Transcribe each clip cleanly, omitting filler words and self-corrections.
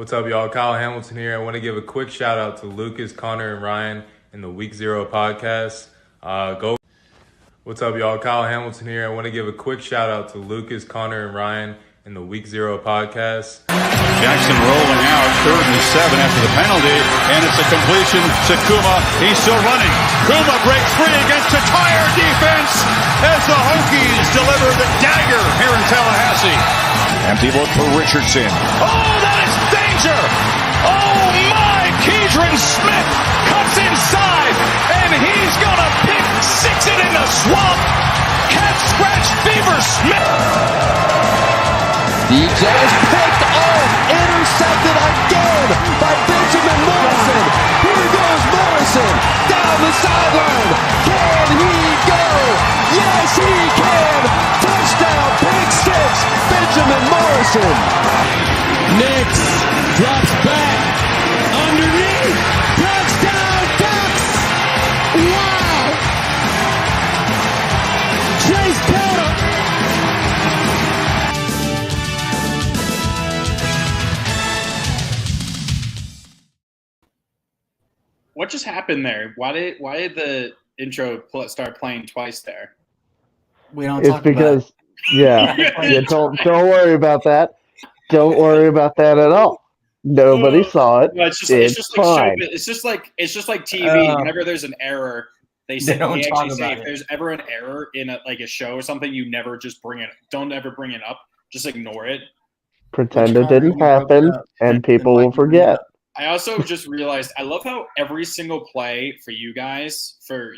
What's up, y'all? Kyle Hamilton here. I want to give a quick shout out to Lucas, Connor, and Ryan in the Week Zero podcast. Go. What's up, y'all? Kyle Hamilton here. I want to give a quick shout out to Lucas, Connor, and Ryan in the Week Zero podcast. Jackson rolling out, 3rd and 7 after the penalty, and it's a completion to Kuma. He's still running. Kuma breaks free against a tire defense as the Hokies deliver the dagger here in Tallahassee. Empty look for Richardson. Oh, that is danger! Oh my! Keidron Smith cuts inside, and he's gonna pick six it in the swamp. Cat scratch fever Smith. DJ is picked off, intercepted again by Benjamin Morrison. Here goes Morrison down the sideline. Can he go? Yes, he can. Touchdown, pick six, Benjamin Morrison. Nix drops back underneath. Touchdown, Ducks. Wow. Chase Pelham. What just happened there? Why did the intro start playing twice there? We don't It's talk because, don't worry about that. Don't worry about that at all. Nobody saw it. No, it's just fine. like TV. Whenever there's an error, they don't talk about if it. there's ever an error in a show or something, you never just don't ever bring it up. Just ignore it. Pretend it didn't happen, and people will forget. I also just realized I love how every single play for you guys, for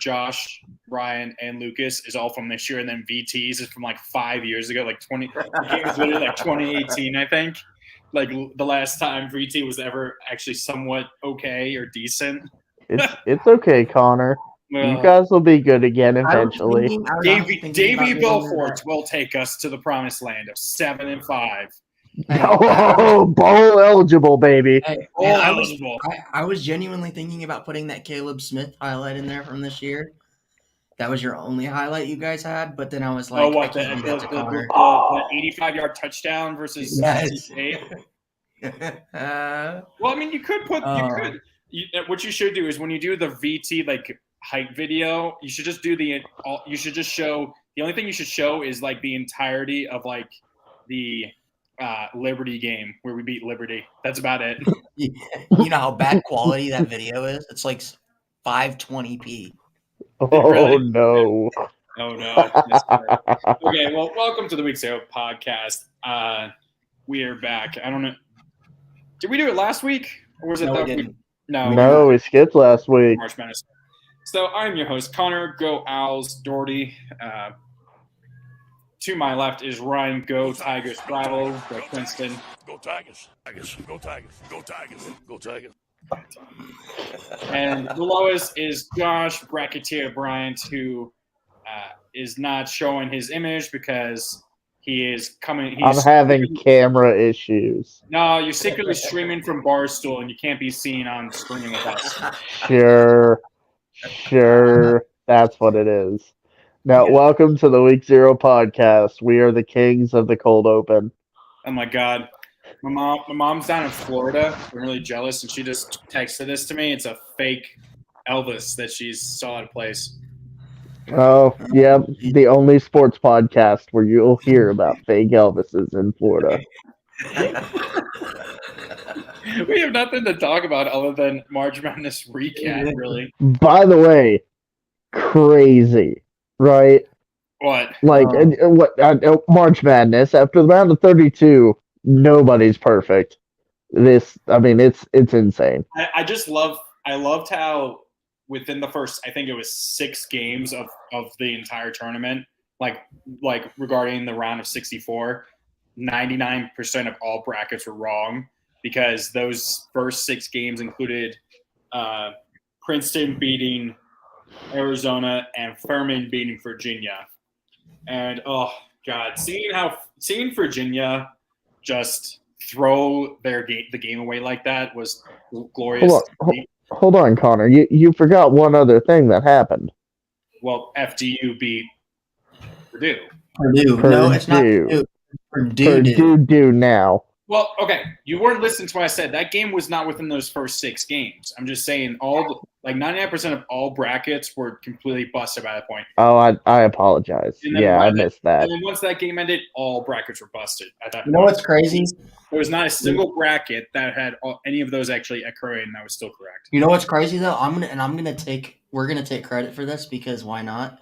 Josh, Ryan, and Lucas is all from this year, and then VT's is from like 5 years ago, like 2018, I think. Like the last time VT was ever actually somewhat okay or decent. It's okay, Connor. You guys will be good again eventually. Davey Belfort will take us to the promised land of 7-5. Oh, bowl eligible, baby. Hey, I was genuinely thinking about putting that Caleb Smith highlight in there from this year. That was your only highlight you guys had, but then I was like, the 85-yard touchdown versus State? Well, I mean, you could put what you should do is when you do the VT like hype video, you should just show the only thing you should show is like the entirety of like the Liberty game where we beat Liberty. That's about it. You know how bad quality that video is? It's like 520p. Oh, really? no. Oh, no. Okay, well, welcome to the Week Zero podcast. We are back. I don't know. Did we do it last week? Or was it that week? No, we skipped last week. March Madness. So I'm your host, Connor. Go Owls, Doherty. To my left is Ryan. Go Tigers, Bravo, go Princeton. Go Tigers. Tigers. Go Tigers. Go Tigers. Go Tigers. And below us is Josh Bracketeer Bryant, who is not showing his image because he is coming. I'm having camera issues. No, you're secretly streaming from Barstool, and you can't be seen on screen with us. Sure. That's what it is. Now, welcome to the Week Zero podcast. We are the kings of the cold open. Oh my God, my mom's down in Florida. I'm really jealous, and she just texted this to me. It's a fake Elvis that she saw at a place. Oh, yeah, the only sports podcast where you'll hear about fake Elvises in Florida. We have nothing to talk about other than March Madness recap, really. By the way, crazy, right? What? Like, March Madness, after the round of 32, nobody's perfect. It's insane. I loved how within the first, I think it was 6 games of the entire tournament, like regarding the round of 64, 99% of all brackets were wrong because those first 6 games included Princeton beating Arizona and Furman beating Virginia. And oh God, seeing Virginia just throw the game away like that was glorious. Hold on, Connor. You forgot one other thing that happened. Well, FDU beat Purdue. Purdue. No, it's not Purdue. Purdue now. Well, okay, you weren't listening to what I said. That game was not within those first 6 games. I'm just saying 99% of all brackets were completely busted by that point. Oh, I apologize. Yeah, I missed that. And then once that game ended, all brackets were busted at that point. You know what's crazy? There was not a single bracket that had any of those actually occurring, and that was still correct. You know what's crazy though? We're gonna take credit for this because why not?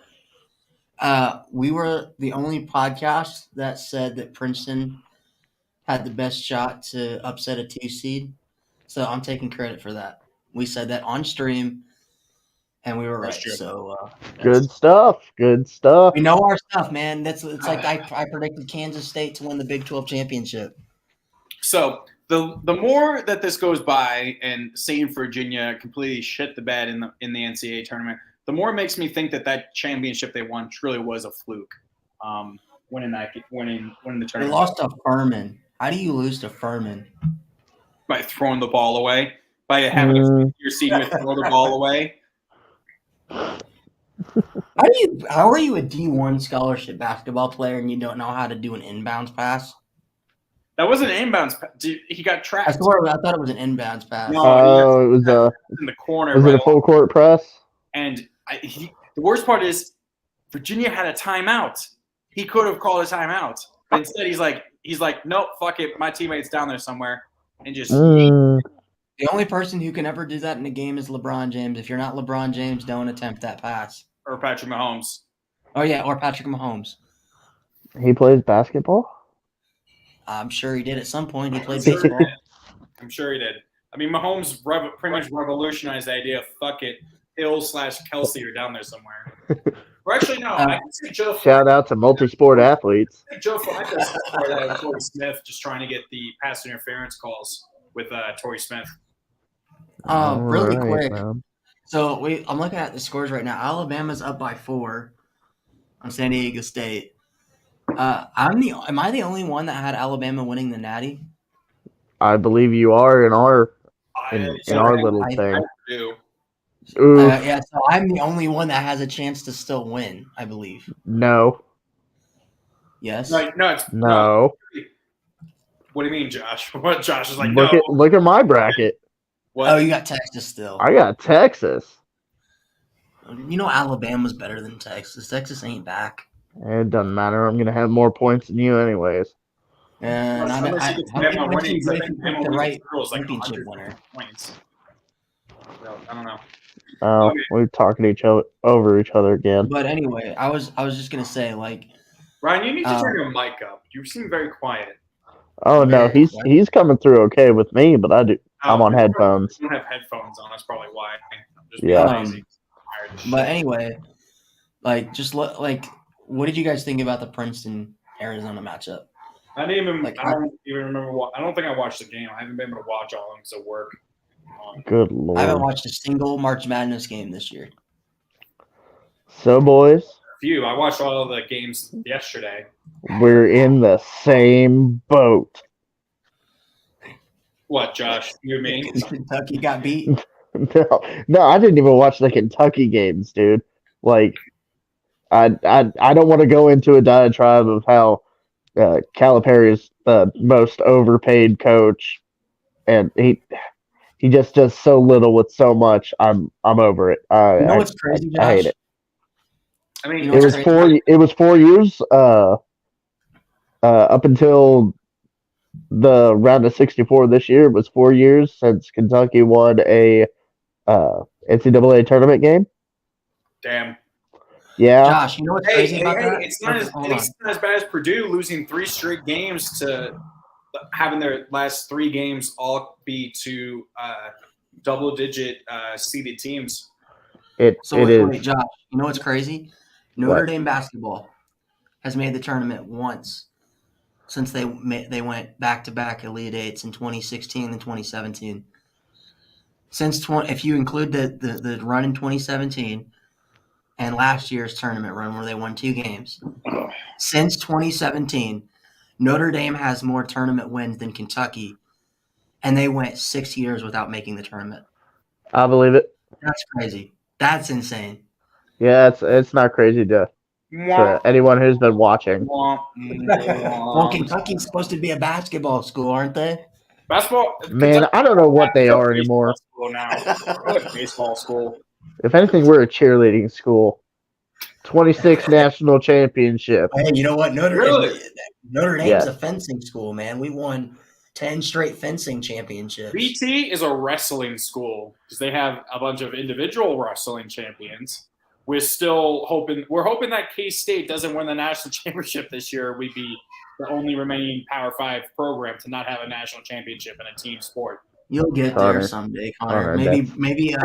We were the only podcast that said that Princeton had the best shot to upset a 2 seed. So I'm taking credit for that. We said that on stream, and we were right. That's true. So Good stuff. Good stuff. we know our stuff, man. It's like I predicted Kansas State to win the Big 12 championship. So the more that this goes by, and St. Virginia completely shit the bed in the NCAA tournament, the more it makes me think that championship they won truly was a fluke. Winning the tournament. They lost to Furman. How do you lose to Furman? By throwing the ball away. By having your senior throw the ball away. How are you a D1 scholarship basketball player and you don't know how to do an inbounds pass? That wasn't an inbounds pass. He got trapped. I thought it was an inbounds pass. Oh, it was in the corner. Was it a full court press? And the worst part is Virginia had a timeout. He could have called a timeout. But instead he's like, nope, fuck it. My teammate's down there somewhere. And just The only person who can ever do that in a game is LeBron James. If you're not LeBron James, don't attempt that pass. Or Patrick Mahomes. Oh, yeah, or Patrick Mahomes. He plays basketball? I'm sure he did at some point. He played I'm sure he baseball. did. I'm sure he did. I mean, Mahomes pretty much revolutionized the idea of fuck it. Hill/Kelsey are down there somewhere. Or actually, no. I can see Joe. Shout out to multi-sport athletes. Joe Flacco for that with Torrey Smith just trying to get the pass interference calls with Torrey Smith. Really All right, quick. man. So I'm looking at the scores right now. Alabama's up by 4 on San Diego State. Am I the only one that had Alabama winning the Natty? I believe you are in our little I thing. do. Ooh, Yeah, so I'm the only one that has a chance to still win, I believe. no. Yes. No. What do you mean, Josh? What Josh is like? Look at my bracket. What? Oh, you got Texas still. I got Texas. You know Alabama's better than Texas. Texas ain't back. It doesn't matter. I'm gonna have more points than you anyways. And I Unless you get Bama winning, because I think Bama the winning right girls like championship 100 winner. points. So, I don't know. Oh, we're talking over each other again. But anyway, I was just gonna say, like, Ryan, you need to turn your mic up. You seem very quiet. Oh no, he's coming through okay with me, but I'm on headphones. You don't have headphones on. That's probably why. I'm just Yeah. being lazy. I'm tired as but shit. anyway, like, just what did you guys think about the Princeton Arizona matchup? I don't even remember. I don't think I watched the game. I haven't been able to watch all of them because of work. Good I haven't lord. watched a single March Madness game this year. So boys, Few. I watched all of the games yesterday. we're in the same boat. What, Josh? You and me? Kentucky got beat. No, I didn't even watch the Kentucky games, dude. Like, I don't want to go into a diatribe of how Calipari is the most overpaid coach, and he just does so little with so much. I'm over it. You know what's crazy, Josh? I hate it. I mean, You know It what's was crazy? It was 4 years. Up until the round of 64 this year, it was 4 years since Kentucky won a NCAA tournament game. damn. Yeah, Josh, you know what's crazy about that? It's not as bad as Purdue losing 3 straight games to having their last 3 games all be to double-digit seeded teams. it is. Wait, Josh, you know what's crazy? Notre Dame basketball has made the tournament once since they went back-to-back Elite Eights in 2016 and 2017. If you include the run in 2017 and last year's tournament run where they won 2 games, since 2017, Notre Dame has more tournament wins than Kentucky, and they went 6 years without making the tournament. I believe it. That's crazy. That's insane. Yeah, it's not crazy to For anyone who's been watching. Well, Kentucky's supposed to be a basketball school, aren't they? Basketball. Man, I don't know what they are anymore. School now. We're a baseball school. If anything, we're a cheerleading school. 26 national championship. Hey, you know what? Notre Dame's Yeah. a fencing school, man. We won 10 straight fencing championships. BT is a wrestling school because they have a bunch of individual wrestling champions. We're hoping that K-State doesn't win the national championship this year. We'd be the only remaining Power 5 program to not have a national championship in a team sport. You'll get Connor. there someday, Connor. Connor, Maybe.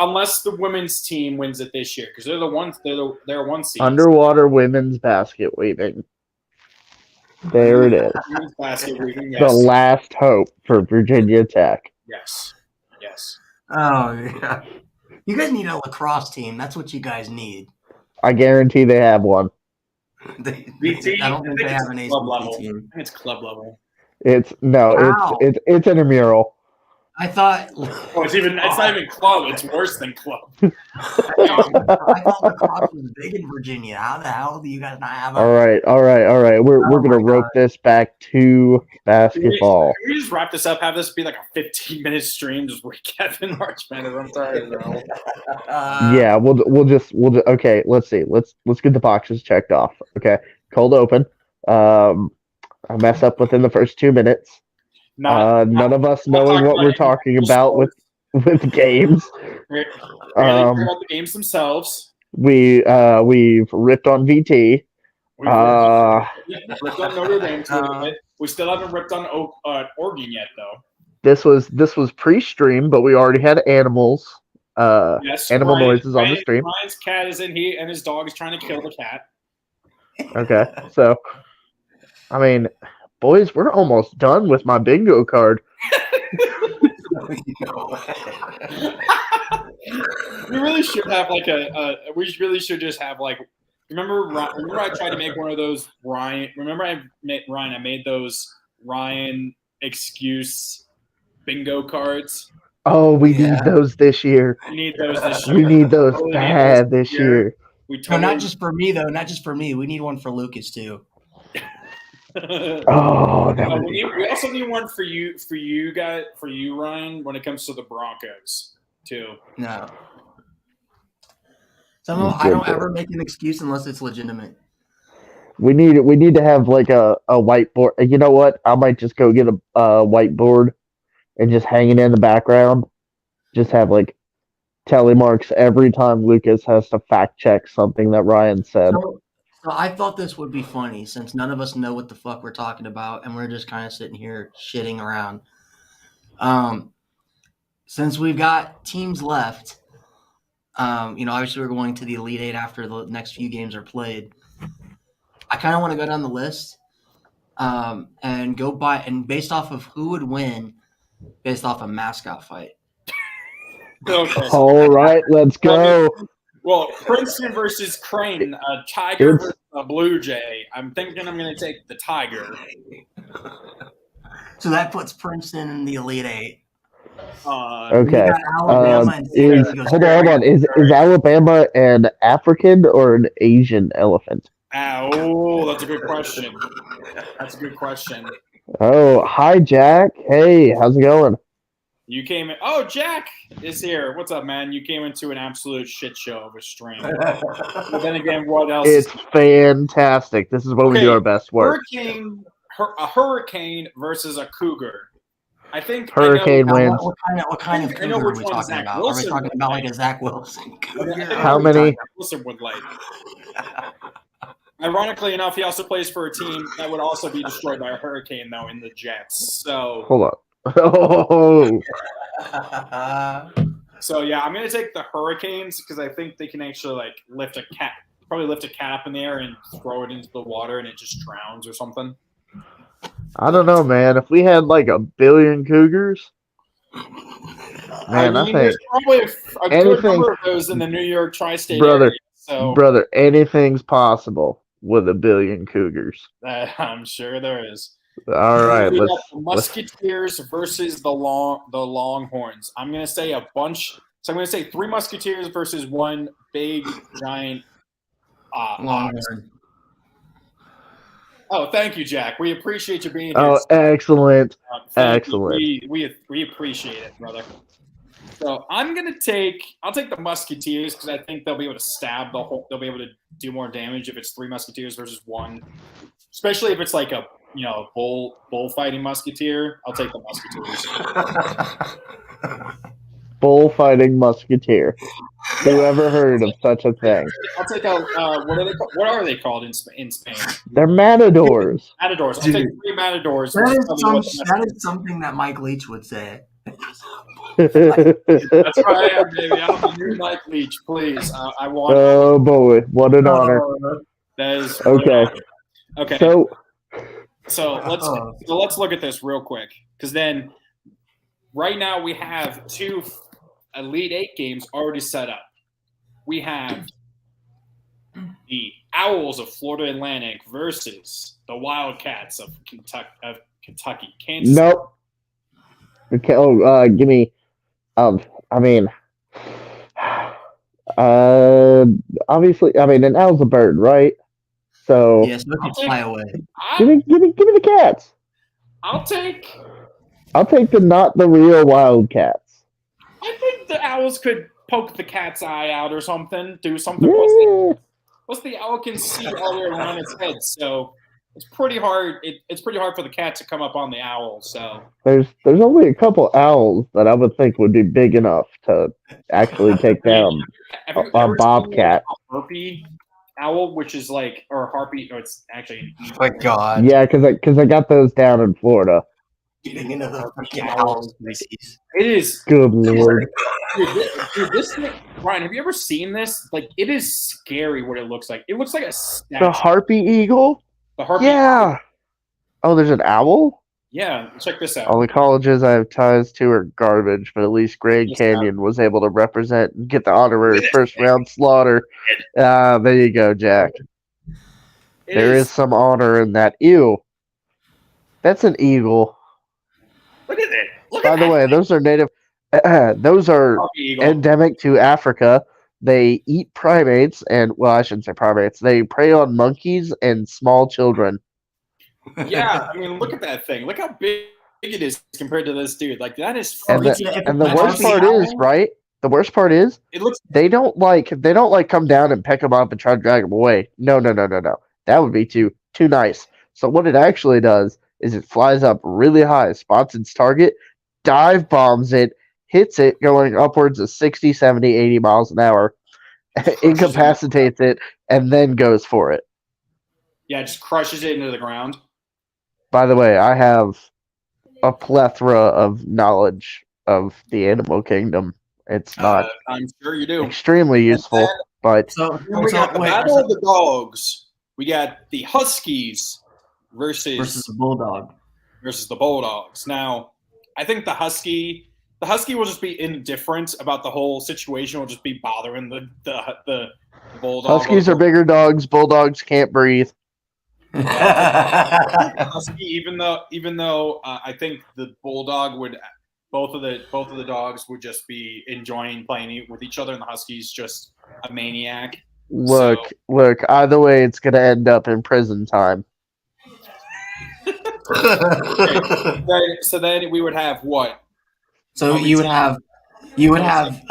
Unless the women's team wins it this year, because they're the ones. They're one seed. Underwater women's basket weaving. There it is. Women's basket weaving, The yes. last hope for Virginia Tech. Yes. Oh yeah. You guys need a lacrosse team. That's what you guys need. I guarantee they have one. BT, I don't think they have an club ACC level. team. I think it's club level. Wow. It's intramural. I thought. Oh, it's not even club. It's worse than club. I thought lacrosse was big in Virginia. How the hell do you guys not have a? All right. We're gonna rope this back to basketball. Can we just wrap this up? Have this be like a 15-minute stream just with Kevin March Madness? I'm sorry, bro. Yeah, we'll just okay. Let's see. Let's get the boxes checked off. Okay, cold open. I messed up within the first 2 minutes. None of us knowing what we're talking about with games. About the games themselves. We've ripped on VT. Ripped on Notre Dame a little bit. We still haven't ripped on Oregon yet, though. This was pre-stream, but we already had animals. Yes, Animal noises on the stream. Ryan's cat is in here, and his dog is trying to kill the cat. Okay, so I mean, boys, we're almost done with my bingo card. We really should have like we really should just have like. Remember I tried to make one of those Ryan. Remember I made those Ryan excuse bingo cards. Oh, we need those this year. We need those this year. We need those bad this year. No, not just for me though. Not just for me. We need one for Lucas too. Oh, that would be we also need one for you, Ryan, when it comes to the Broncos too. No. I don't ever make an excuse unless it's legitimate. We need to have like a whiteboard. You know what? I might just go get a whiteboard and just hang it in the background. Just have like tally marks every time Lucas has to fact check something that Ryan said. So I thought this would be funny since none of us know what the fuck we're talking about and we're just kind of sitting here shitting around. Since we've got teams left, obviously we're going to the Elite Eight after the next few games are played. I kind of want to go down the list and go by and based off of who would win, based off a mascot fight. Okay. All right, let's go. Well, Princeton versus Crane, a tiger versus a blue jay. I'm thinking I'm going to take the tiger. So that puts Princeton in the Elite Eight. Okay. Alabama Hold on. Is Alabama an African or an Asian elephant? Oh, that's a good question. Oh, hi, Jack. Hey, how's it going? You came in. Oh, Jack is here. What's up, man? You came into an absolute shit show of a stream. But then again, what else? It's fantastic. This is when we do our best work. A hurricane versus a cougar. I think Hurricane wins. What kind of cougar are we talking about? Are we talking about like a Zach Wilson cougar? How many? Wilson would like. Ironically enough, he also plays for a team that would also be destroyed by a hurricane, though, in the Jets. So hold on. Oh. So yeah, I'm gonna take the Hurricanes because I think they can actually like lift a cat up in the air and throw it into the water and it just drowns or something. I don't know, man. If we had like a billion cougars, man, I think there's probably a good number of those in the New York tri-state area. So brother, anything's possible with a billion cougars. I'm sure there is. All right, we got the Musketeers versus the Longhorns. I'm gonna say a bunch. So I'm gonna say 3 Musketeers versus 1 big giant Longhorn. Oh, thank you, Jack. We appreciate you being here. Oh, excellent. Thank you. Excellent. We appreciate it, brother. So I'll take the Musketeers because I think they'll be able to stab they'll be able to do more damage if it's 3 Musketeers versus 1. Especially if it's like a bullfighting Musketeer. I'll take the Musketeers. Bullfighting Musketeer. Who ever heard of such a thing? I'll take out what are they called in Spain? They're matadors. Matadors. I'll take 3 Matadors. That is something that Mike Leach would say. That's where I am, baby. I'm the new Mike Leach. Please, I want. Oh boy, what an honor! That is Okay. Okay. So let's look at this real quick, because then right now we have 2 Elite 8 games already set up. We have the Owls of Florida Atlantic versus the Wildcats of Kentucky. Kansas. Nope. Okay. Oh, give me. Obviously, an owl's a bird, right? So Yes, no can fly away. give me the cats. I'll take not the real Wildcats. I think the Owls could poke the cat's eye out or something, do something. Yeah. Plus the owl can see all the way around its head, so it's pretty hard. It's pretty hard for the cat to come up on the owl. So There's only a couple owls that I would think would be big enough to actually take down have you a ever bobcat. seen a harpy owl, which is like, or harpy? Or it's actually My God. Yeah, because I got those down in Florida. Getting into the fucking owl species. It is. Good lord. Dude, this thing, Ryan, have you ever seen this? Like, it is scary what it looks like. It looks like a statue. The harpy eagle? The harpy. Yeah. Oh, there's an owl? Yeah, check this out. All the colleges I have ties to are garbage, but at least Grand Canyon was able to represent and get the honorary first round slaughter. There you go, Jack. There is some honor in that. Ew. That's an eagle. Look at it. By the way, those are native. Those are Harpy eagle. endemic to Africa. They eat primates, and well, I shouldn't say primates. They prey on monkeys and small children. Yeah, I mean, look at that thing. Look how big it is compared to this dude. Like, that is And freaking. the worst part is, right? The worst part is It looks. they don't come down and peck them up and try to drag them away. No. That would be too nice. So what it actually does is it flies up really high, spots its target, dive bombs it, hits it going upwards of 60, 70, 80 miles an hour, incapacitates it, and then goes for it. Yeah, just crushes it into the ground. By the way, I have a plethora of knowledge of the animal kingdom. It's not I'm sure you do. extremely useful, but So, We got the Battle of the Dogs. We got the Huskies versus the Bulldog. the Bulldogs. Now, I think the Husky will just be indifferent about the whole situation. Will just be bothering the Bulldog. Huskies are bigger dogs. Bulldogs can't breathe. Husky, even though I think the Bulldog would, both of the dogs would just be enjoying playing with each other, and the Huskies just a maniac. Look. Either way, it's gonna end up in prison time. So then we would have what? So you would have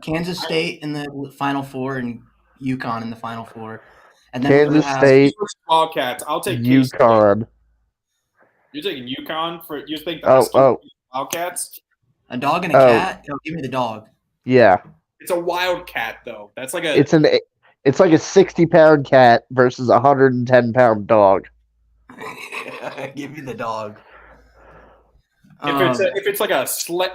Kansas State in the Final Four and UConn in the Final Four, and then Kansas State, Wildcats. I'll take K-State. UConn. You're taking UConn for you think the Huskies Wildcats? a dog and a cat. Oh, give me the dog. Yeah, It's a Wildcat though. That's like a. it's like a 60-pound cat versus a 110-pound dog. Give me the dog. If it's like a Sled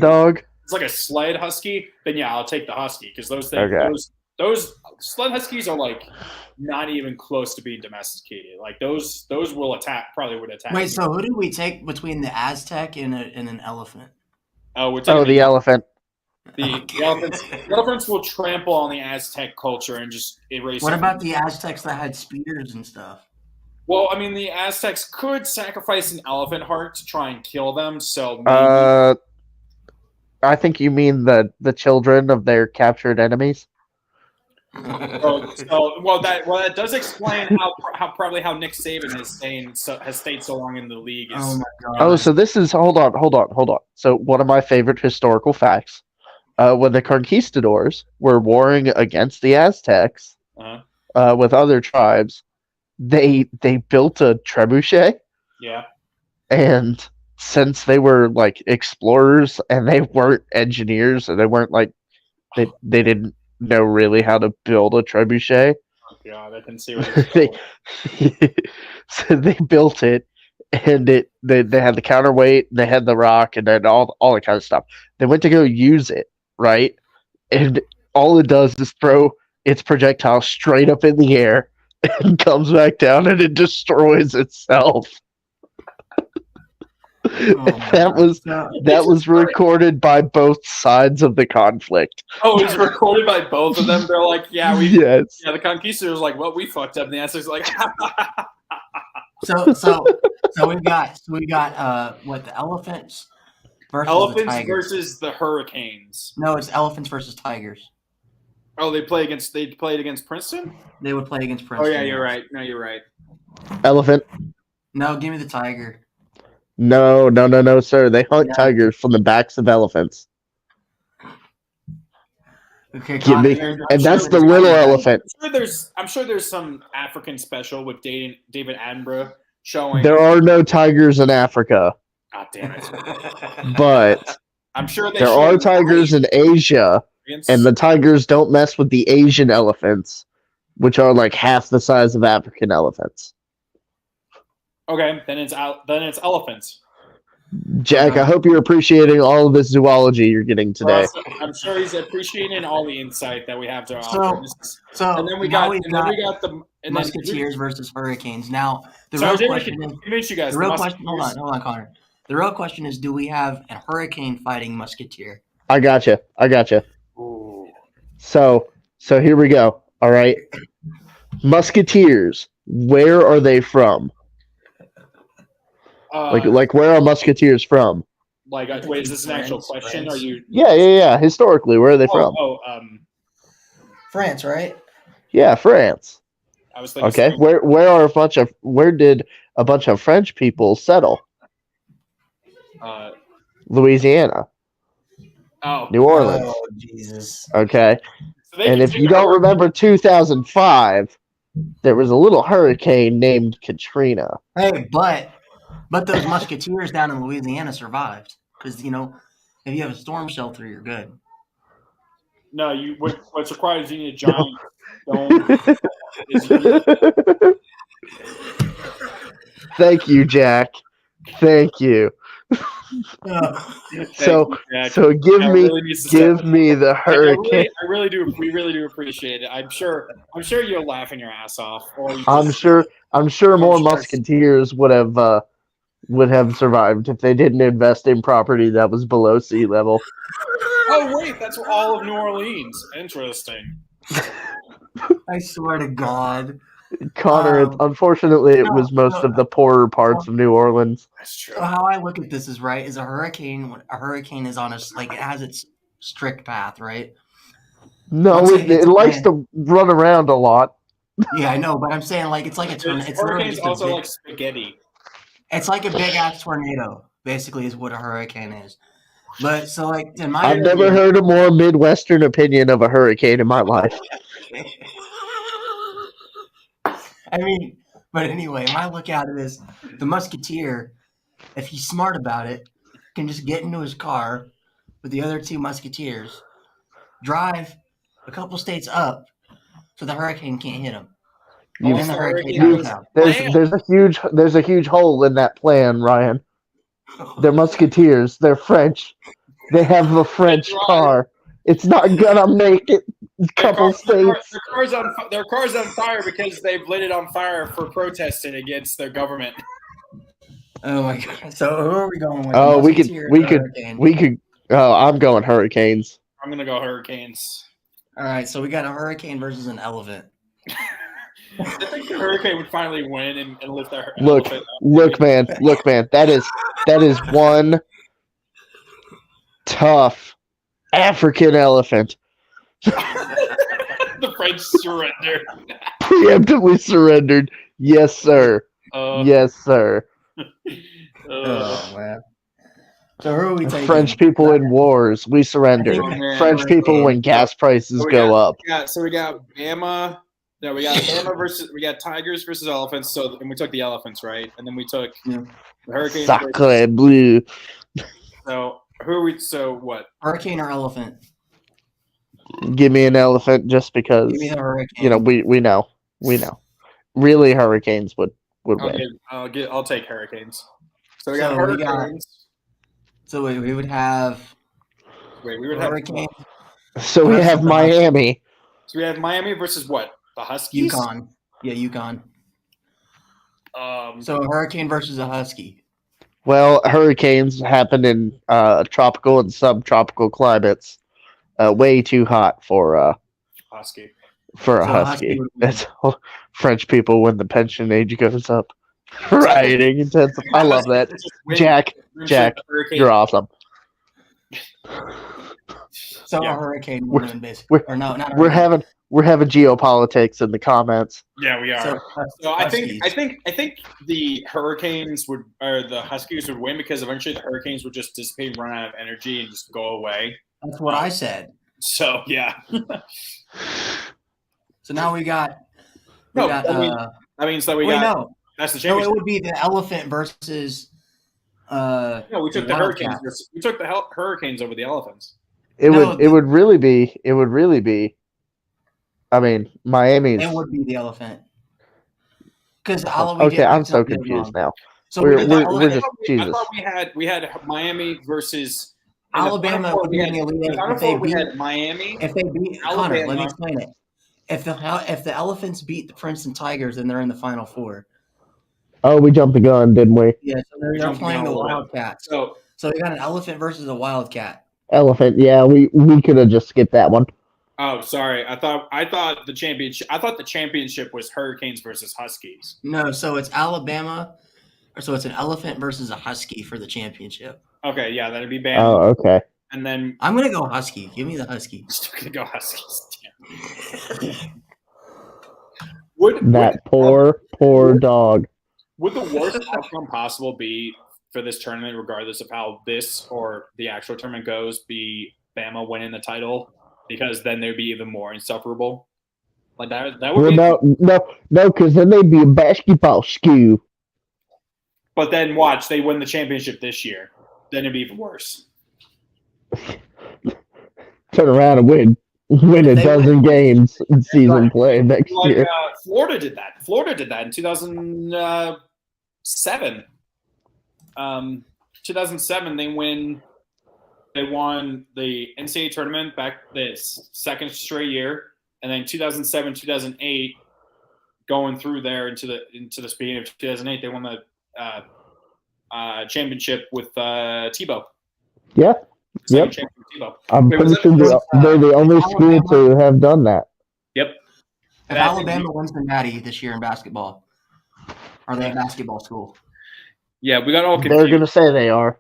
dog. It's like a sled husky, then yeah, I'll take the husky because those things, Okay. those sled huskies are like not even close to being domesticated. Like those will attack. Probably would attack. Wait, so who did we take between the Aztec and an elephant? Oh, we're taking The elephant. the elephants. The elephants will trample on the Aztec culture and just erase. What it. about the Aztecs that had spears and stuff? Well, I mean, the Aztecs could sacrifice an elephant heart to try and kill them. So maybe, I think you mean the children of their captured enemies. That does explain how Nick Saban has stayed so long in the league. Oh my god. Oh, so this is hold on. So one of my favorite historical facts: when the conquistadors were warring against the Aztecs with other tribes, they built a trebuchet. Yeah. And since they were like explorers and they weren't engineers and they weren't like they didn't know really how to build a trebuchet. Oh god, I can see what you're saying. So they built it, and they had the counterweight, they had the rock, and then all that kind of stuff. They went to go use it, right? And all it does is throw its projectile straight up in the air and comes back down, and it destroys itself. That was recorded by both sides of the conflict. Oh, it was recorded by both of them. They're like, yeah, yes. Yeah, the conquistadors like, well, we fucked up. And the Aztecs like, So we got what, the elephants versus the tigers. versus the hurricanes. No, it's elephants versus tigers. Oh, they played against Princeton? They would play against Oh Princeton. yeah, you're right. No, you're right. Elephant. No, give me the tiger. No, sir. They hunt tigers from the backs of elephants. Okay, Give me, and that's the little elephant. I'm sure there's some African special with David Attenborough showing. There are no tigers in Africa. God damn it! But I'm sure there are tigers in Asia, and the tigers don't mess with the Asian elephants, which are like half the size of African elephants. Okay, then it's elephants. Jack, I hope you're appreciating all of this zoology you're getting today. Well, I'm sure he's appreciating all the insight that we have to offer. And then we got the Musketeers versus Hurricanes. Now the real question is, hold on, Connor. The real question is, do we have a Hurricane fighting Musketeer? I gotcha. Ooh. So here we go. All right, Musketeers. Where are they from? Like where are Musketeers from? Wait, is this an actual question? Are you? Yeah. Historically, where are they from? France, right? Yeah, France. I was thinking. Okay, where did a bunch of French people settle? Louisiana. Oh. New Orleans. Oh, Jesus. Okay. So and if you don't remember 2005, there was a little hurricane named Katrina. Hey, but those Musketeers down in Louisiana survived because, if you have a storm shelter, you're good. No, what's required is you need a giant dome. Thank you, Jack. Thank you. So give me the hurricane. I really do. We really do appreciate it. I'm sure you're laughing your ass off. I'm sure more Musketeers would have survived if they didn't invest in property that was below sea level. Oh wait, that's all of New Orleans. Interesting. I swear to God. Connor, unfortunately, it was most of the poorer parts of New Orleans. That's true. So how I look at this is a hurricane is on it has its strict path, right? No, it likes to run around a lot. Yeah, I know, but I'm saying it's like a tornado. It's hurricane's also like spaghetti. It's like a big ass tornado, basically, is what a hurricane is. But so in my I've never heard a more Midwestern opinion of a hurricane in my life. I mean, but anyway, my look at it is the Musketeer, if he's smart about it, can just get into his car with the other two Musketeers, drive a couple states up so the hurricane can't hit him. There's a huge hole in that plan, Ryan. They're Musketeers. They're French. They have a French car. It's not gonna make it. Couple states. Their car's on fire because they've lit it on fire for protesting against their government. Oh my God! So who are we going with? Oh, we could. Oh, I'm going Hurricanes. I'm gonna go Hurricanes. All right, so we got a hurricane versus an elephant. I think the hurricane would finally win and lift their look, man. That is one tough African elephant. The French surrender. Preemptively surrendered. Yes, sir. Yes, sir. Oh man. So who are we taking? French people in wars, we surrender. I think- French people when gas prices go up. So we got Bama. No, we got Bama versus we got Tigers versus Elephants. So and we took the Elephants, right? And then we took Yeah. the Hurricanes. Sacre bleu. So who are we? So what? Hurricane or elephant? Give me an elephant just because Give me the hurricane. we know. Really, Hurricanes would win. I'll take Hurricanes. So we So got we got- Hurricanes. So we would have Wait, we would have Hurricane, So we have Miami. So we have Miami versus what? The Huskies. Yukon. Yeah, Yukon. Um, So a hurricane versus a husky. Well, hurricanes happen in tropical and subtropical climates. Way too hot for a Husky. So a husky. husky would win. That's French people when the pension age goes up. Rioting intensive. I love that. Jack, Hurricane. you're awesome. So Yeah. a hurricane We're- would win, basically. Or no, not a hurricane. We're having geopolitics in the comments. Yeah, we are. So, So I Huskies. think the Hurricanes would or the Huskies would win because eventually the Hurricanes would just dissipate and run out of energy and just go away. That's what I said. So yeah. So now we got. No, got, I mean, so we wait, got no. that's the No, it championship. would be the elephant versus. No, we took the Wildcats. Hurricanes. We took the Hurricanes over the Elephants. It No, would really be. I mean, Miami's. It would be the elephant. Because Okay, I'm so confused now. So We're- we got we're- the we're elephant- just- I Jesus. thought we had Miami versus in the Alabama Final Four, would be in the Elite Eight Final if they Four, we beat. had Miami. If they beat Connor, Alabama. let me explain it. If the Elephants beat the Princeton Tigers, then they're in the Final Four. Oh, we jumped the gun, didn't we? Yeah, so they're Jumping playing the all the way. Wildcats. So So we got an elephant versus a Wildcat. Elephant. Yeah, we could have just skipped that one. oh, sorry. I thought the championship. I thought the championship was Hurricanes versus Huskies. No, so it's Alabama. So it's an elephant versus a husky for the championship. Okay, yeah, that'd be bad. Oh, okay. And then I'm gonna go husky. Give me the husky. still gonna go Huskies. Damn. Would That poor dog. would the worst outcome possible be for this tournament, regardless of how this or the actual tournament goes, be Bama winning the title? Because then they'd be even more insufferable. Like that would Well, be. no, because then they'd be a basketball skew. But then watch, they win the championship this year. Then it'd be even worse. Turn around and win a They dozen games in season play next Like year. Florida did that. Florida did that in 2007. 2007, they won the NCAA tournament back this second straight year, and then 2007, 2008, going through there into the beginning of 2008, they won the championship with Tebow. Yeah, Second Yep. championship with Tebow. I'm Wait, was pretty it- sure they're the only school to have done that. Yep. If And I think Alabama wins the Natty this year in basketball, are they a basketball school? Yeah, we got all They're confused. gonna say they are.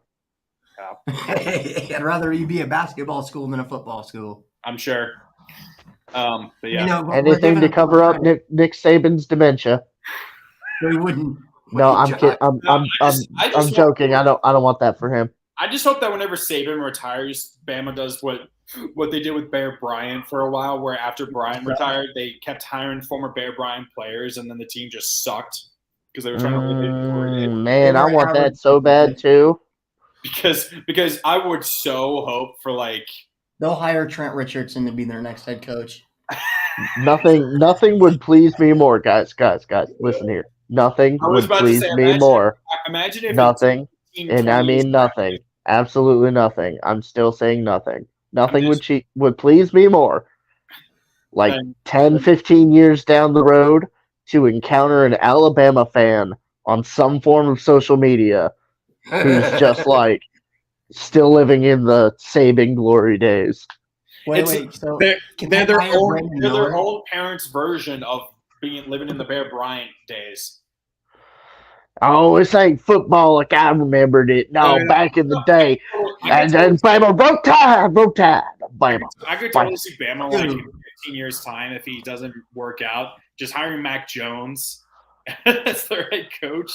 I'd rather you be a basketball school than a football school. I'm sure. But yeah. You know, we're Anything giving to them cover up credit. Nick Saban's dementia. They wouldn't. No, I'm kidding. I'm I just joking. I don't want that for him. I just hope that whenever Saban retires, Bama does what they did with Bear Bryant for a while, where after Bryant retired, they kept hiring former Bear Bryant players, and then the team just sucked because they were trying to win it before it did. Man, I want that so bad too. Because I would so hope for like They'll hire Trent Richardson to be their next head coach. Nothing would please me more, guys. Listen here. Nothing I was would about to please say, me more. imagine if Nothing, team and I 20 mean years nothing. Absolutely nothing. I'm still saying nothing. Nothing I'm would please me more. Like And- 10, 15 years down the road to encounter an Alabama fan on some form of social media who's just like still living in the Saban glory days. Wait. So They're, can they're they their hire own Brandon they're their Miller? own parents' version of living in the Bear Bryant days. Oh, this ain't football like I remembered it. No, Yeah. back in the day. I And could then Bama, roll tide, Bama. totally see Bama like 15 years' time if he doesn't work out. Just hiring Mac Jones as their head coach.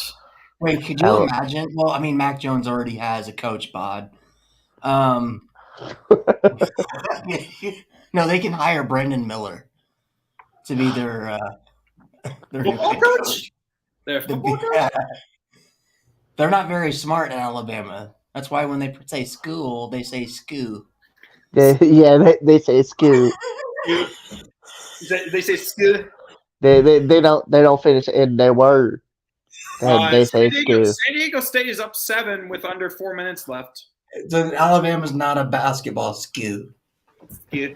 Wait, could you imagine? Well, I mean, Mac Jones already has a coach, Bod. No, they can hire Brendan Miller to be their Football coach? Their football coach? They're not very smart in Alabama. That's why when they say school, they say skoo. They say skew. They say skew. They don't finish in their word. They say skew. San Diego State is up 7 with under 4 minutes left. So Alabama's not a basketball skoo. I'm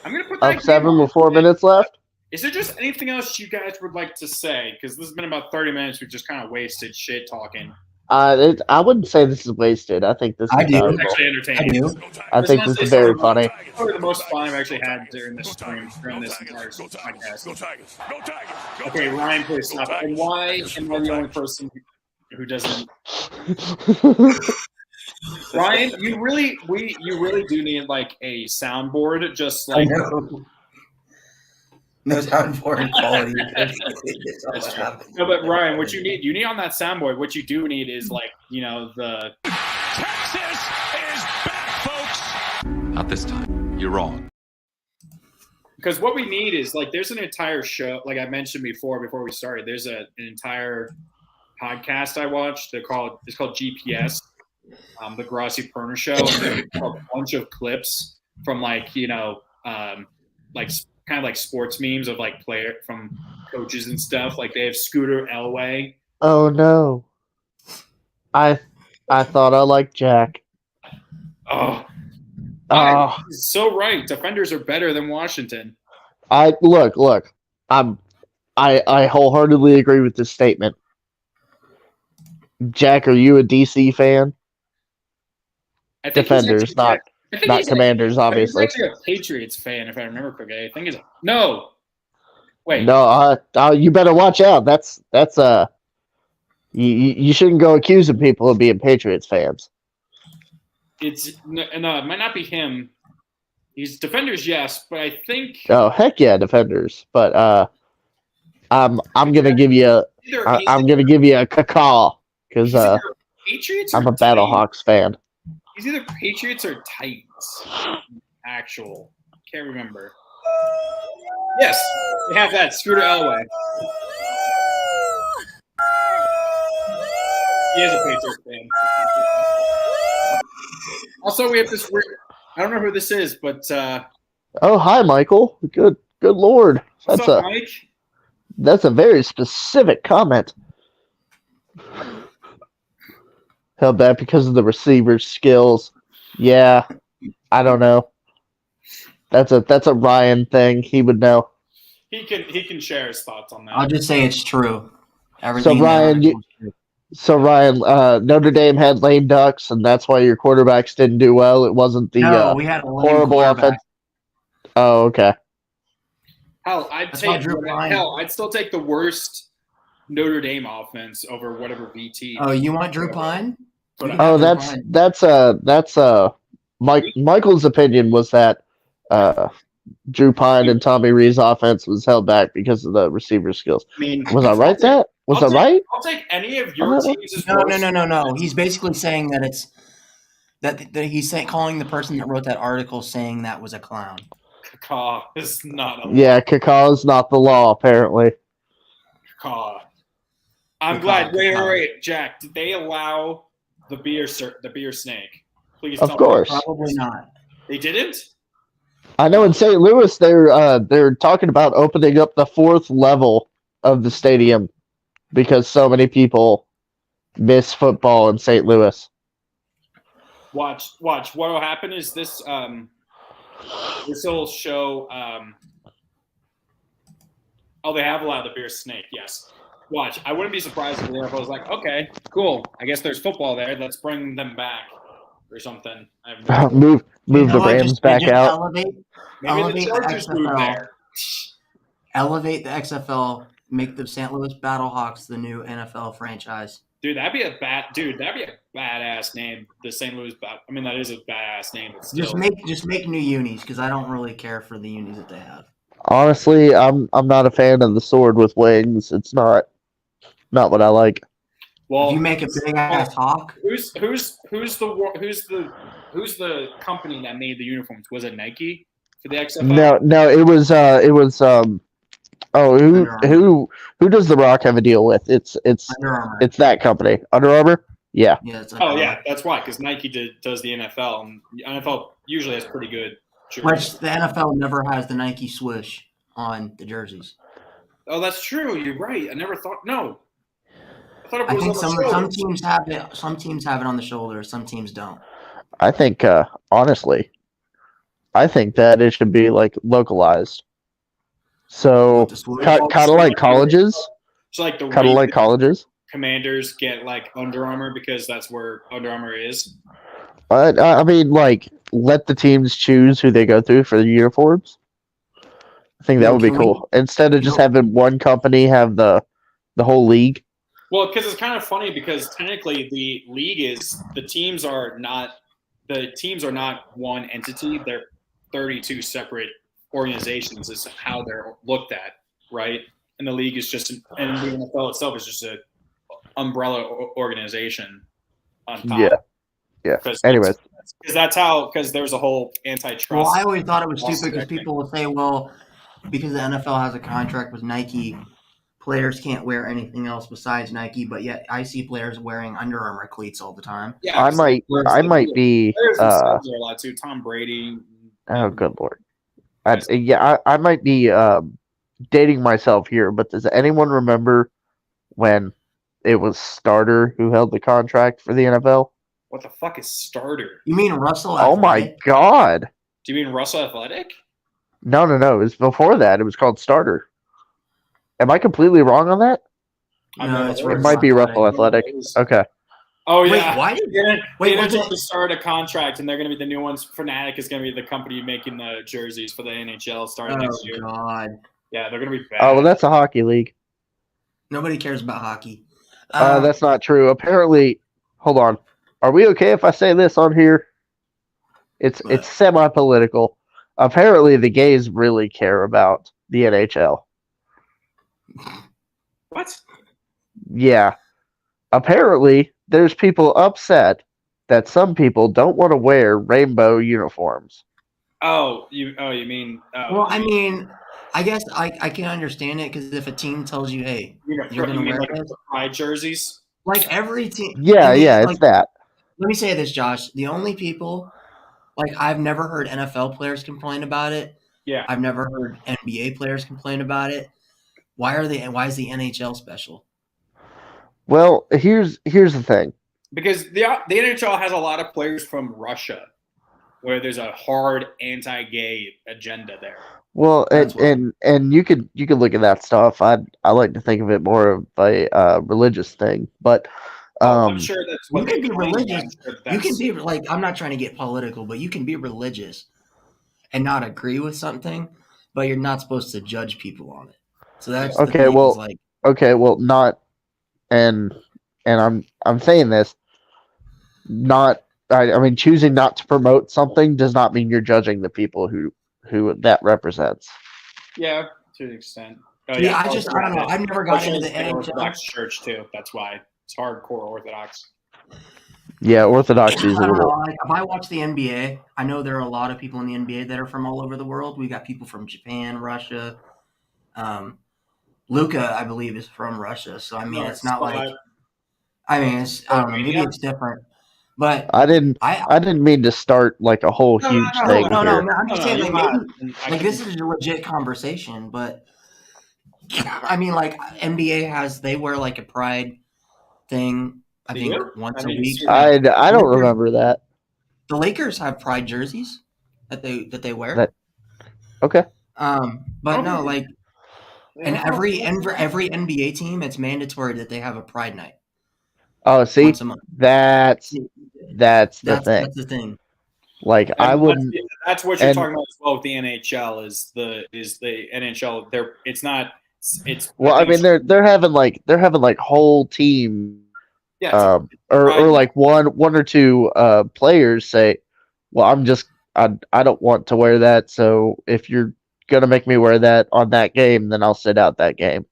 gonna put that Up 7 with 4 minutes left. Is there just anything else you guys would like to say? Because this has been about 30 minutes. We've just kind of wasted shit talking. I wouldn't say this is wasted. I think this is valuable. It's actually entertaining. I do. I think this is very funny. Probably the most fun I've actually had during this stream, during this entire podcast. Okay, Ryan, please stop. And why am I the only person who doesn't? Ryan, you really do need like a soundboard, just like. No soundboard quality. No, but Ryan, what you need on that soundboard, what you do need is like, the Texas is back, folks. Not this time. You're wrong. because what we need is like there's an entire show, like I mentioned before we started, there's an entire podcast I watched. It's called GPS, the Grassi Perner Show. And a bunch of clips from like kind of like sports memes of like player from coaches and stuff. Like they have Scooter Elway. Oh no. I thought I liked Jack. Oh, so right. Defenders are better than Washington. I wholeheartedly agree with this statement. Jack, are you a DC fan? I think Defenders, not Commanders, obviously. He's actually a Patriots fan, if I remember correctly. I think no. Wait. No, you better watch out. That's you shouldn't go accusing people of being Patriots fans. It might not be him. He's Defenders, yes, but I think. Oh heck yeah, Defenders! But I'm gonna give you a cacaw because Patriots. I'm a Battlehawks fan. He's either Patriots or Titans. Actual, can't remember. Yes, they have that Scooter Elway. He is a Patriots fan. Also, we have this weird. I don't know who this is, but. Oh, hi, Michael. Good Lord. What's up, Mike? That's a very specific comment. Held back because of the receiver's skills. Yeah, I don't know. That's a Ryan thing. He would know. He can share his thoughts on that. I'll just say it's true. So Ryan, Notre Dame had lame ducks, and that's why your quarterbacks didn't do well. It wasn't the we had a horrible offense. Oh, okay. Hell, I'd still take the worst Notre Dame offense over whatever VT. Oh, you want Drew Pine? Oh, that's Michael's opinion was that Drew Pine and Tommy Rees' offense was held back because of the receiver skills. I mean, was I right? Right? I'll take any of your teams. No. He's basically saying that it's that he's calling the person that wrote that article saying that was a clown. Cacaw is not a law. Yeah, cacaw is not the law, apparently. Cacaw. I'm glad. Wait, Jack. Did they allow the beer snake? Please. Of course. Probably not. They didn't. I know in St. Louis they're talking about opening up the 4th level of the stadium because so many people miss football in St. Louis. Watch. What will happen is this will show. They have allowed the beer snake. Yes. Watch. I wouldn't be surprised if the NFL was like, okay, cool. I guess there's football there. Let's bring them back or something. Move the Rams back out. Maybe the Chargers move there. Elevate the XFL. Make the St. Louis Battlehawks the new NFL franchise. Dude, that'd be a badass name. The St. Louis. I mean, that is a badass name. But still. Just make new unis because I don't really care for the unis that they have. Honestly, I'm not a fan of the sword with wings. It's not what I like. Well, If you make a big ass hawk, who's the company that made the uniforms? Was it Nike for the XFL? No, it was who does The Rock have a deal with? It's Under Armour. it's that company, Under Armour. Yeah. Yeah, it's Oh yeah, that's why. Because Nike does the NFL, and the NFL usually has pretty good jerseys. Which the NFL never has the Nike swoosh on the jerseys. Oh, that's true. You're right. I never thought. No, I thought it I was think on the some shoulder. teams have it. Some teams have it on the shoulder. Some teams don't. I think honestly, I think that it should be like localized. So With the swoosh. kind of like colleges, So like the kind of like colleges. Commanders get like Under Armour because that's where Under Armour is. I mean, like, let the teams choose who they go through for the uniforms. I think that would be Can we- cool. Instead of just having one company have the whole league. Well, because it's kind of funny because technically the league is the teams are not one entity. They're 32 separate organizations. Is how they're looked at, right? And the league is just, and the NFL itself is just a umbrella organization on top. Yeah. Anyways, because there's a whole antitrust. Well, I always thought it was lawsuit, stupid because I think. people will say, well, because the NFL has a contract with Nike, players can't wear anything else besides Nike. But yet, I see players wearing Under Armour cleats all the time. Yeah, I might be. Players themselves are allowed to. Tom Brady. Oh, good lord. I might be dating myself here, but does anyone remember when it was Starter who held the contract for the NFL? What the fuck is Starter? You mean Russell? Oh my Athletic? god! Do you mean Russell Athletic? No. It was before that. It was called Starter. Am I completely wrong on that? No, it's It Russell might be Russell Athletic. Athletic. Okay. Oh Wait, yeah. why did? The Wait, was NHL it- to start a contract, and they're going to be the new ones. Fnatic is going to be the company making the jerseys for the NHL starting next year. Oh God! Yeah, they're going to be bad. Oh well, that's a hockey league. Nobody cares about hockey. That's not true. Apparently, hold on. Are we okay if I say this on here? It's What? semi-political. Apparently, the gays really care about the NHL. What? Yeah. Apparently, there's people upset that some people don't want to wear rainbow uniforms. Oh, you mean? Well, I mean, I guess I can understand it because if a team tells you, "Hey, you're gonna wear like this," pride jerseys? like every team. Yeah, I mean, yeah, it's like, that. Let me say this, Josh. The only people, like, I've never heard NFL players complain about it. Yeah. I've never heard NBA players complain about it. Why is the NHL special? Well, here's the thing. Because the NHL has a lot of players from Russia, where there's a hard anti-gay agenda there. Well, That's and you could look at that stuff. I like to think of it more of a religious thing, but I'm sure that's You what can they be claim. religious. I'm sure You can that's- be like, I'm not trying to get political, but you can be religious and not agree with something, but you're not supposed to judge people on it. So that's the Okay, thing, well- is like, okay, well, not, and I'm saying this, not. I mean, choosing not to promote something does not mean you're judging the people who that represents. Yeah, to an extent. Oh, yeah, I don't know. I've never got Russia into is the an NHL. Orthodox church too. That's why it's hardcore Orthodox. Yeah, orthodoxy is a I don't know. little. Like, if I watch the NBA, I know there are a lot of people in the NBA that are from all over the world. We got people from Japan, Russia. Luca, I believe, is from Russia. So I mean, it's not like. I mean, I don't know. Maybe it's different, but I didn't mean to start like a whole No, huge no, thing no, here. man, I'm just saying, you're like, not. maybe, like this is a legit conversation, but I mean, like NBA they wear like a pride thing. I They think do? once I a didn't week. see that. I don't remember that. The Lakers have pride jerseys that they wear. That- Okay. But no, Okay. like, and every NBA team, it's mandatory that they have a pride night Oh, see, once a month. that's the thing. That's the thing. Like I And wouldn't. That's what you're and- talking about as well with the NHL. Is the NHL? It's not. It's Well, I think mean, they're having like whole team Yeah, or like one or two players say, well, I don't want to wear that, so if you're gonna make me wear that on that game, then I'll sit out that game.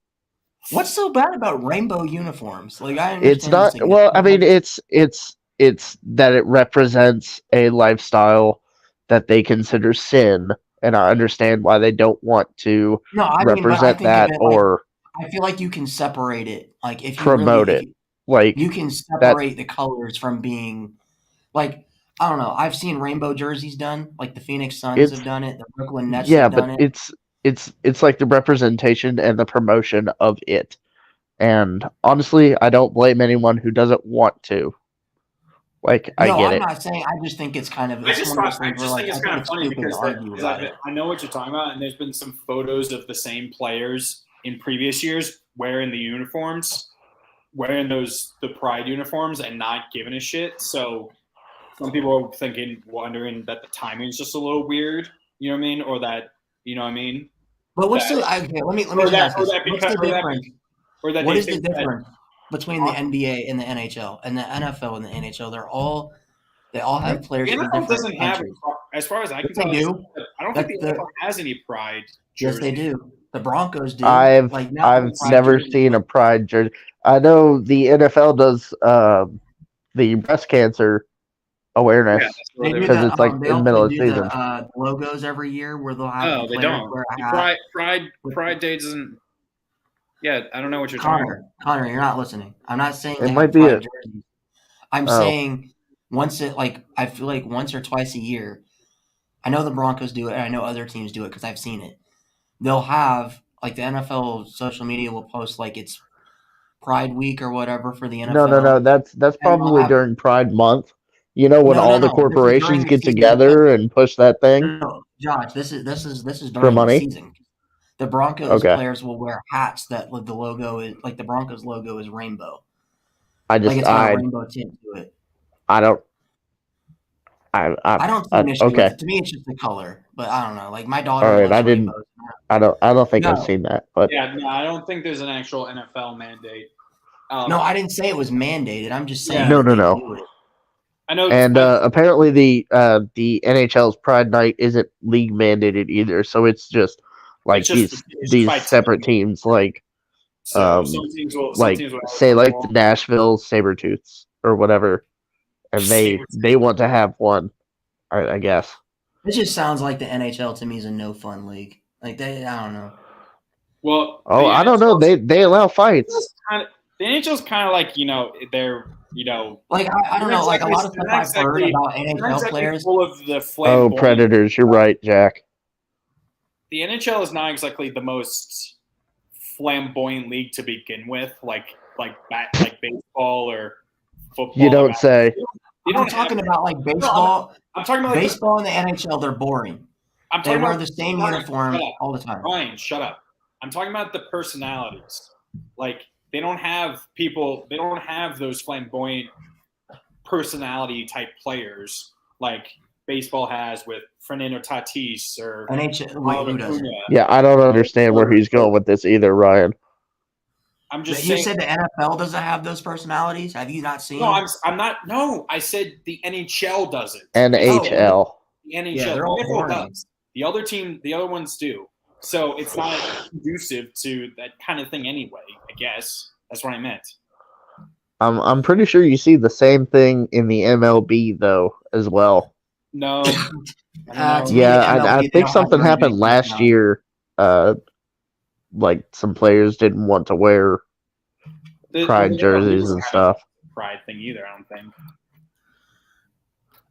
What's so bad about rainbow uniforms? Like I It's understand not the well, I mean significance. it's that it represents a lifestyle that they consider sin, and I understand why they don't want to No, I mean, but I represent think of that it like or I feel like you can separate it. Like if you promote really, it. Like you can that separate the colors from being like I don't know. I've seen rainbow jerseys done, like the Phoenix Suns it's have done it, the Brooklyn Nets yeah, have but done it. it's like the representation and the promotion of it. And honestly, I don't blame anyone who doesn't want to. Like, I No, get I'm it. not saying. I just think it's kind of I it's one of those I things where just like think I it's think kind of it's funny stupid to argue because about it. I know what you're talking about, and there's been some photos of the same players in previous years wearing the uniforms, wearing the pride uniforms, and not giving a shit. So some people are wondering that the timing is just a little weird. You know what I mean? Or that you know what I mean? But what's That, okay? Let me just ask this: What's the difference? or that What they is the think that difference between the NBA and the NHL and the NFL and the NHL? They all have the players from NFL different doesn't have, countries. as far as I Yes, can tell, they do. I don't think That's the the NFL has any pride yes, they jerseys. do. The Broncos do. I've Now I've the pride never jersey. seen a pride jersey. I know the NFL does the breast cancer awareness Yeah, that's They what do because the it's like they in the also middle of the do the season. logos every year where they'll have the No, they players don't. wear a hat. Pride Day doesn't. Yeah, I don't know what you're talking about. Connor, you're not listening. I'm not saying It they might have be pride it. jerseys. I'm Oh, saying I feel like once or twice a year. I know the Broncos do it, and I know other teams do it because I've seen it. They'll have like the NFL social media will post like it's Pride Week or whatever for the no. NFL, That's and they'll probably have during Pride Month. You know when all the no. This is during corporations the get season. together and push that thing No, Josh, this is for during the money. season. The Broncos Okay, players will wear hats that the logo is like the Broncos logo is rainbow. I Like just it's got a rainbow tint to it. I don't I don't see an issue with okay. it. To me, it's just the color. But I don't know. Like my All daughter right, loves I didn't. rainbows. I don't think I've No, seen that, but Yeah, no, I don't think there's an actual NFL mandate. no, I didn't say it was mandated. I'm just saying Yeah. that they no. do it. I know. And apparently the NHL's Pride Night isn't league mandated either, so it's just like it's just these by separate team. teams, like So some like teams will say have like the Nashville Sabertooths or whatever, and they want to have one, I guess. It just sounds like the NHL to me is a no fun league. Like I don't know. Well, Oh, I don't know. They allow fights. The NHL's kind of like they're Like I don't know. Like a lot of stuff I've heard about NHL players. full of the Oh, flamboyant. Predators. You're right, Jack. The NHL is not exactly the most flamboyant league to begin with, like baseball or football. You don't say. I'm talking about like baseball. I'm talking about baseball and the NHL. They're boring. I'm They talking wear about the same Ryan, uniform shut up. all the time. Ryan, shut up. I'm talking about the personalities. Like they don't have people. They don't have those flamboyant personality type players like baseball has with Fernando Tatis or NHL. Wait, who does it? Yeah, I don't understand where he's going with this either, Ryan. I'm just You saying. said the NFL doesn't have those personalities. Have you not seen? No, I'm not. No, I said the NHL does it. NHL. The NHL, Yeah, they're all the NFL boring. does. The other ones do. So it's not conducive to that kind of thing anyway. I guess that's what I meant. I'm pretty sure you see the same thing in the MLB though as well. No. To me, Yeah, the MLB, I they think don't something have very happened big last personality. year. Like some players didn't want to wear pride jerseys and stuff. Pride thing either. I don't think.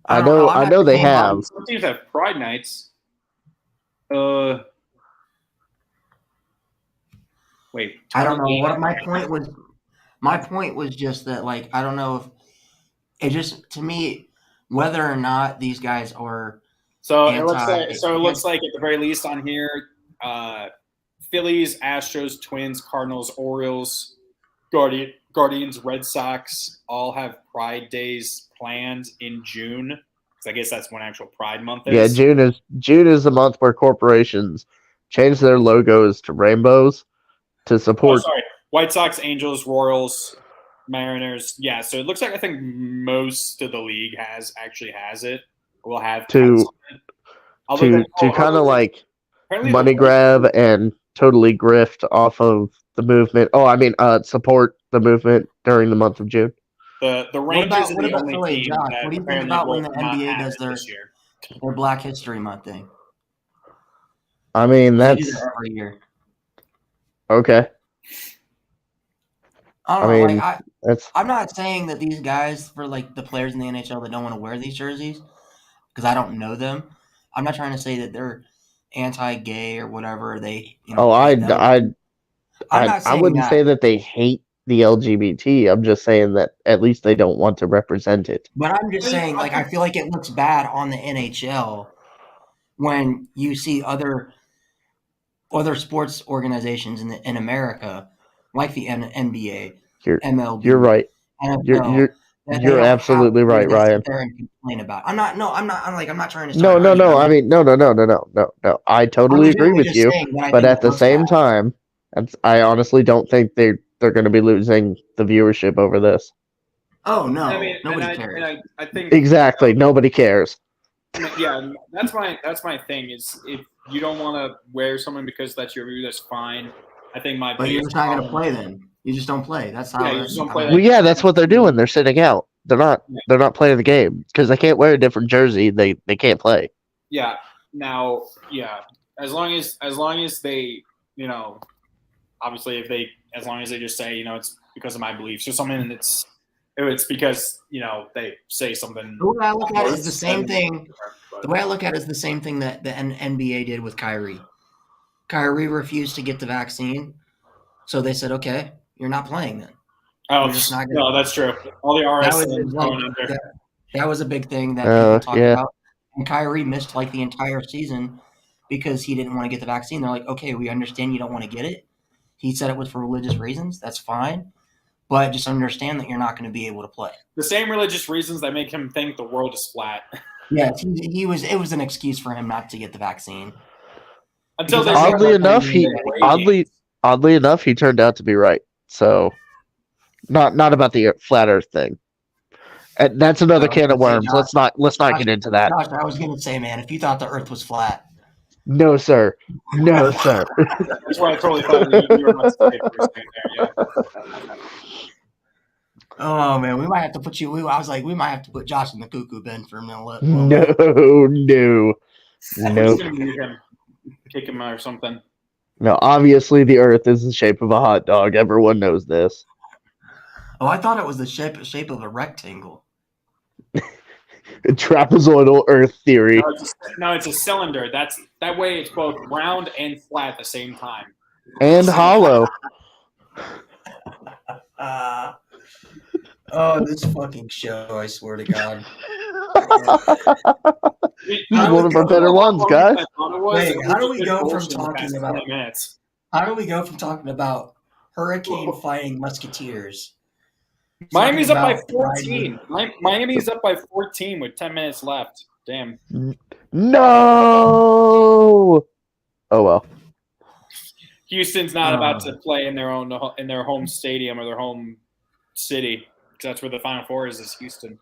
I don't know. know they have. Some teams have pride nights. Wait. I don't know what my point was. My point was just that, like, I don't know if it just to me whether or not these guys are. So Anti- it looks like at the very least on here, Phillies, Astros, Twins, Cardinals, Orioles, Guardians, Red Sox all have Pride Days planned in June. So I guess that's when actual Pride Month is. Yeah, June is the month where corporations change their logos to rainbows to Oh, support. sorry. White Sox, Angels, Royals, Mariners. Yeah, so it looks like I think most of the league has it. Will have To Other than- to kind of like apparently money the- grab and totally grift off of the movement. Oh, I mean, support the movement during the month of June. The What Rangers about are the Josh? only team What that do you think apparently about when will the not NBA have does it their this year. Black History Month thing? I mean, They do that's that every year. okay. I I don't know. mean, Like that's I'm not saying that these guys, for like the players in the NHL that don't want to wear these jerseys, because I don't know them. I'm not trying to say that they're anti-gay or whatever. They, hate them. I'm not I saying wouldn't that. say that they hate the LGBT. I'm just saying that at least they don't want to represent it. But I'm just saying, like, I feel like it looks bad on the NHL when you see other sports organizations in America, like the NBA, You're MLB, you're right. NFL, that they You're don't absolutely have right, to sit Ryan. there and complain about. I'm not trying to. No, start no, an no. argument. I mean, no. I I'm totally agree legitimately with just you, saying that I but think at it the looks same bad. time, I honestly don't think they're going to be losing the viewership over this. Oh no, I mean, nobody cares. I think Exactly. Nobody cares. yeah, that's my thing. Is if you don't want to wear something because that's your view, that's fine. I think my But you're biggest just not going to problem- play then. You just don't play. That's how. Yeah, you just don't play Well, yeah, that's what they're doing. They're sitting out. They're not playing the game because they can't wear a different jersey. They can't play. Yeah. Now, yeah, as long as they, obviously as long as they just say, it's because of my beliefs or something, it's because they say something. The way I look at it is the same But- thing. The way I look at it is the same thing that the NBA did with Kyrie. Kyrie refused to get the vaccine, so they said, "Okay, you're not playing then." Oh You're just not gonna- no, that's true. All the That RS was going under. that was a big thing that people talked Yeah. about. And Kyrie missed like the entire season because he didn't want to get the vaccine. They're like, "Okay, we understand you don't want to get it." He said it was for religious reasons. That's fine, but just understand that you're not going to be able to play. The same religious reasons that make him think the world is flat. Yes, he was. It was an excuse for him not to get the vaccine. Until they Because start Oddly playing enough, away oddly games. enough, he turned out to be right. So, not about the flat Earth thing. And that's another I was can of gonna say, worms. Josh- Let's not get into that. Josh, I was going to say, man, if you thought the Earth was flat, No, sir. No, sir. That's why I totally thought you were about to say it for a second there. Yeah. oh man, we might have to put you. I was like, we might have to put Josh in the cuckoo bin for a minute. No. I'm just gonna mute him, kick him out or something. No, obviously the Earth is the shape of a hot dog. Everyone knows this. Oh, I thought it was the shape of a rectangle. Trapezoidal Earth theory. No, it's a cylinder. That way it's both round and flat at the same time. And hollow. Oh, this fucking show! I swear to God. This is one of our better ones, guys. Wait, how do we go from talking about- 20 minutes? How do we go from talking about hurricane fighting musketeers? Miami's up by talking about 14. Miami's up by 14 with 10 minutes left. Damn. No. Oh well. Houston's not about to play in their home stadium or their home city. 'Cause that's where the Final Four is Houston.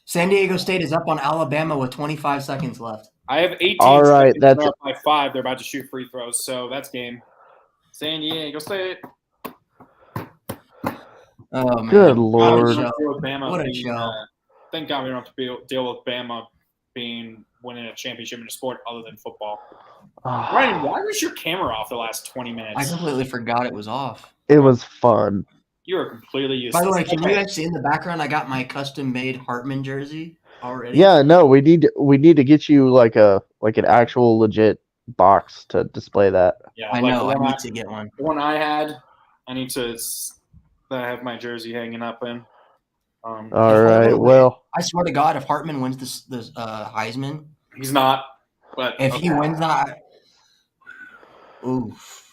San Diego State is up on Alabama with 25 seconds left. I have 18 All right, seconds. that's- They're up by 5. They're about to shoot free throws, so that's game. San Diego State. Oh man! Good God, we lord. don't have to deal with Bama What a being, show. thank God we don't have to deal with Bama winning a championship in a sport other than football. Ryan, why was your camera off the last 20 I minutes? completely forgot it was off. It was fun. You are completely useless. By the way, can you Okay. guys see in the background? I got my custom-made Hartman jersey already. Yeah, no, we need to get you like an actual legit box to display that. Yeah, I like know. the I one need to get one. The one I had, I need to have my jersey hanging up in. All If I right. win- Well, I swear to God, if Hartman wins this Heisman, He's not, but if he wins that, oof.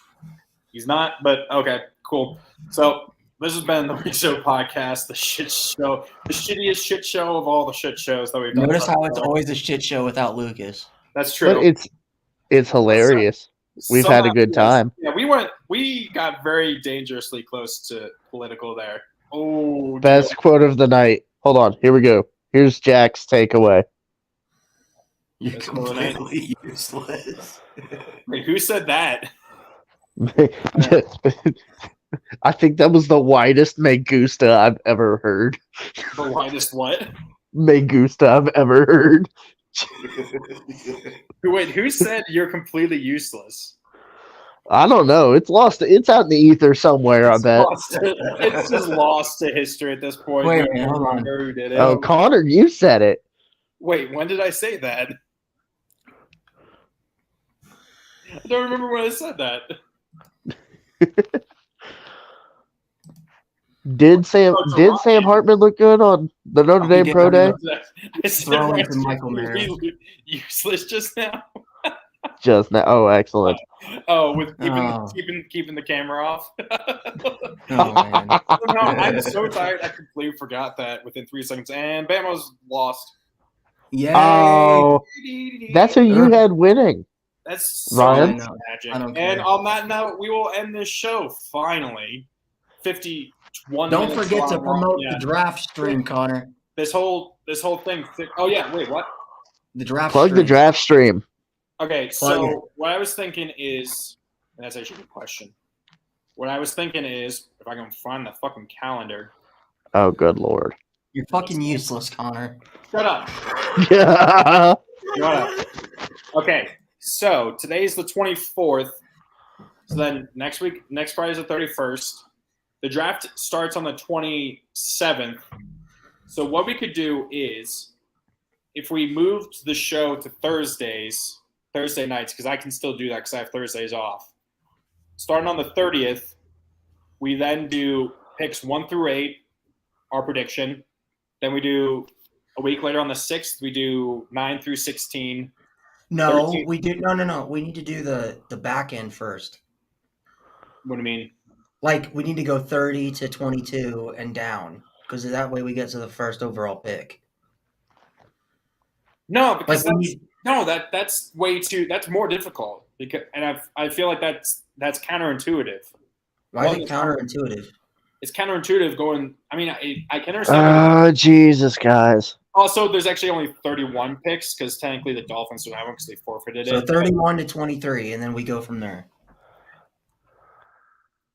he's not, but okay, cool. So this has been the Week Show podcast, the shit show, the shittiest shit show of all the shit shows that we've done. Notice so how it's far. always a shit show without Lucas. That's true. but it's hilarious. We've had a good time. Yeah, we got very dangerously close to political there. Oh, Best quote of the night. Hold on. Here we go. Here's Jack's takeaway. You're That's more than I- completely useless. Wait, who said that? I think that was the widest Me Gusta I've ever heard. The widest what? Me Gusta I've ever heard. Wait, who said you're completely useless? I don't know. It's lost. It's out in the ether somewhere, I bet. It's just lost to history at this point. Wait, We hold on. don't know who did it. Oh, Connor, you said it. Wait, when did I say that? I don't remember when I said that. Did Sam Hartman look good on the Notre Dame Pro Day? I said Throw it to Ryan's Michael completely useless just now. Just now. Oh, excellent. Oh, with Oh. keeping the camera off. Oh, man. No, I'm so tired. I completely forgot that within 3 seconds, and Bama's lost. Yay! Oh, that's who you had winning. That's so Ryan? magic. I don't And care. on that note, we will end this show finally. 51 Don't minutes forget to long. promote Yeah. the draft stream, Connor. This whole thing. Oh yeah, wait, what? The draft Plug the stream. draft stream. Okay, Plug so what I was thinking is, and that's actually a good question. What I was thinking is, if I can find the fucking calendar. Oh, good lord. You're fucking useless, Connor. Shut up. Yeah. Shut up. Okay, so today's the 24th. So then next Friday is the 31st. The draft starts on the 27th. So what we could do is, if we moved the show to Thursday nights, because I can still do that because I have Thursdays off. Starting on the 30th, we then do picks 1 through 8, our prediction. Then we do a week later on the 6th, we do 9 through 16. No, 13. we did. No. We need to do the back end first. What do you mean? Like, we need to go 30 to 22 and down, because that way we get to the first overall pick. No, because Like, we need, that's way too. That's more difficult because, and I feel like that's counterintuitive. why is it counterintuitive? It's counterintuitive going. I mean, I can understand. Oh, Jesus, guys. Also, there's actually only 31 picks because technically the Dolphins don't have one because they forfeited So it. 31 to 23, and then we go from there.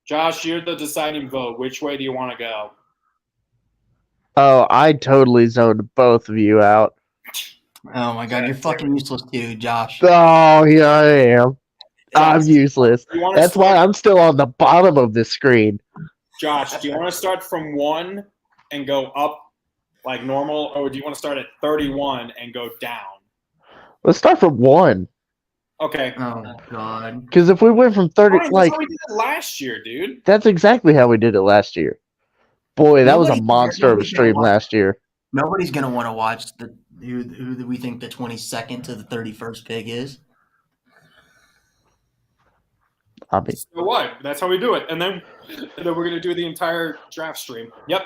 Josh, you're the deciding vote. Which way do you want to go? Oh, I totally zoned both of you out. Oh my god, you're fucking useless too, Josh. Oh, here I am. I'm useless. You wanna That's why I'm still on the bottom of this screen. Josh, do you want to start from 1 and go up like normal, or do you want to start at 31 and go down? Let's start from 1. Okay. Oh god. Because if we went from 30, Fine, like, that's how we did it last year, dude. that's exactly how we did it last year. Boy, that was a Nobody- monster of a nobody stream can watch- last year. Nobody's gonna want to watch who we think the 22nd to the 31st pick is. I mean, So what? That's how we do it. And then we're gonna do the entire draft stream. Yep.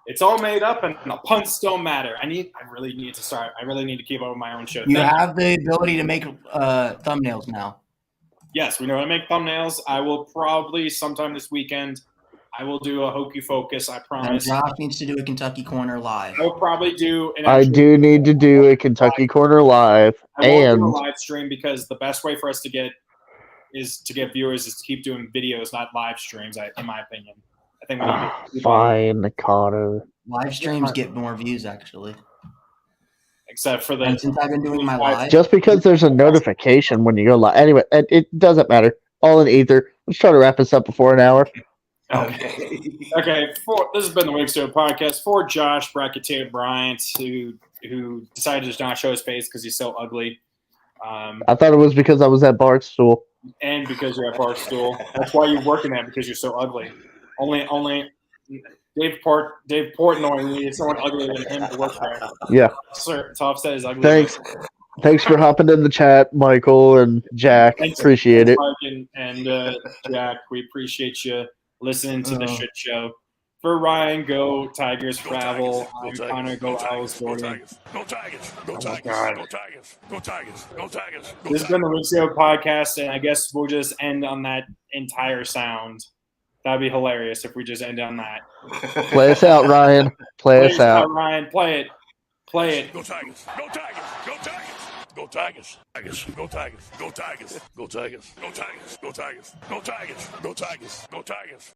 It's all made up and the punts don't matter. I really need to start. I really need to keep up with my own show. You have the ability to make thumbnails now. Yes, we know how to make thumbnails. I will probably sometime this weekend. I will do a Hokey Focus. I And promise. Josh needs to do a Kentucky Corner live. I will probably do an I actual- do need to do a Kentucky Corner live, I won't do and a live stream because the best way for us to get viewers is to keep doing videos, not live streams. In my opinion, I think we need to keep on- fine, Connor. Live streams get more views actually. except for And the since I've been doing my live, Just because there's a notification when you go live. Anyway, it doesn't matter. All in ether. Let's try to wrap this up before an hour. okay. This has been the Wings podcast for Josh Bracketeer Bryant, who decided to not show his face because he's so ugly, I thought it was because I was at Barstool. and because you're at Barstool. That's why you're working at, because you're so ugly. Only Dave Portnoy needed someone uglier than him to work there. Yeah. Sir, to offset his ugly. Thanks for hopping in the chat, Michael and Jack. Thanks, Appreciate it. Mike and Jack, we appreciate you listening to the shit show. For Ryan, go Tigers, travel. I'm Connor, go Owls, Gordon. Go Tigers! Go God. Go Tigers! Go Tigers! Go Tigers! This has been the Wixio podcast, and I guess we'll just end on that entire sound. That'd be hilarious if we just end on that. Play us out, Ryan. Play us out. Ryan. Play it. Play it. Go Tigers! Go Tigers! Go Tigers! Go Tigers! Tigers! Go Tigers! Go Tigers! Go Tigers! Go Tigers! Go Tigers! Go Tigers! Go Tigers! Go Tigers!